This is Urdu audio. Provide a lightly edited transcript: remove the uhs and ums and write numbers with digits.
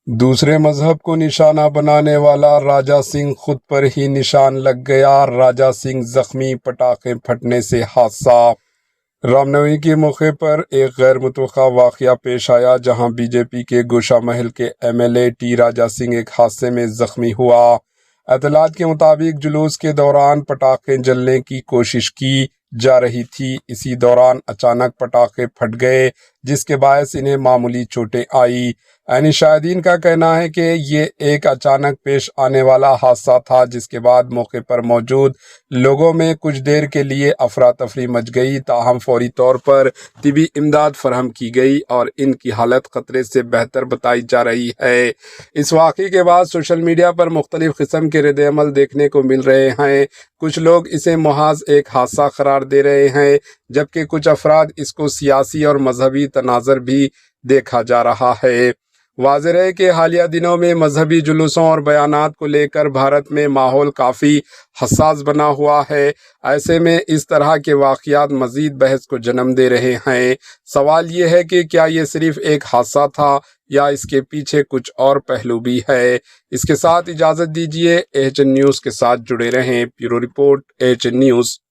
دوسرے مذہب کو نشانہ بنانے والا راجہ سنگھ خود پر ہی نشان لگ گیا، راجہ سنگھ زخمی، پٹاخے پھٹنے سے حادثہ۔ رام نومی کے موقع پر ایک غیر متوقع واقعہ پیش آیا، جہاں بی جے پی کے گوشہ محل کے M L A T Raja Singh ایک حادثے میں زخمی ہوا۔ اطلاعات کے مطابق جلوس کے دوران پٹاخے جلنے کی کوشش کی جا رہی تھی، اسی دوران اچانک پٹاخے پھٹ گئے، جس کے باعث انہیں معمولی چوٹیں آئی۔ عینی شاہدین کا کہنا ہے کہ یہ ایک اچانک پیش آنے والا حادثہ تھا، جس کے بعد موقع پر موجود لوگوں میں کچھ دیر کے لیے افراتفری مچ گئی، تاہم فوری طور پر طبی امداد فراہم کی گئی اور ان کی حالت خطرے سے بہتر بتائی جا رہی ہے۔ اس واقعے کے بعد سوشل میڈیا پر مختلف قسم کے رد عمل دیکھنے کو مل رہے ہیں۔ کچھ لوگ اسے محض ایک حادثہ قرار دے رہے ہیں، جبکہ کچھ افراد اس کو سیاسی اور مذہبی تناظر بھی دیکھا جا رہا ہے۔ واضح ہے کہ حالیہ دنوں میں مذہبی جلوسوں اور بیانات کو لے کر بھارت میں ماحول کافی حساس بنا ہوا ہے۔ ایسے میں اس طرح کے واقعات مزید بحث کو جنم دے رہے ہیں۔ سوال یہ ہے کہ کیا یہ صرف ایک حادثہ تھا یا اس کے پیچھے کچھ اور پہلو بھی ہے؟ اس کے ساتھ اجازت دیجیے، AHN نیوز کے ساتھ جڑے رہیں۔ Bureau report, AHN news.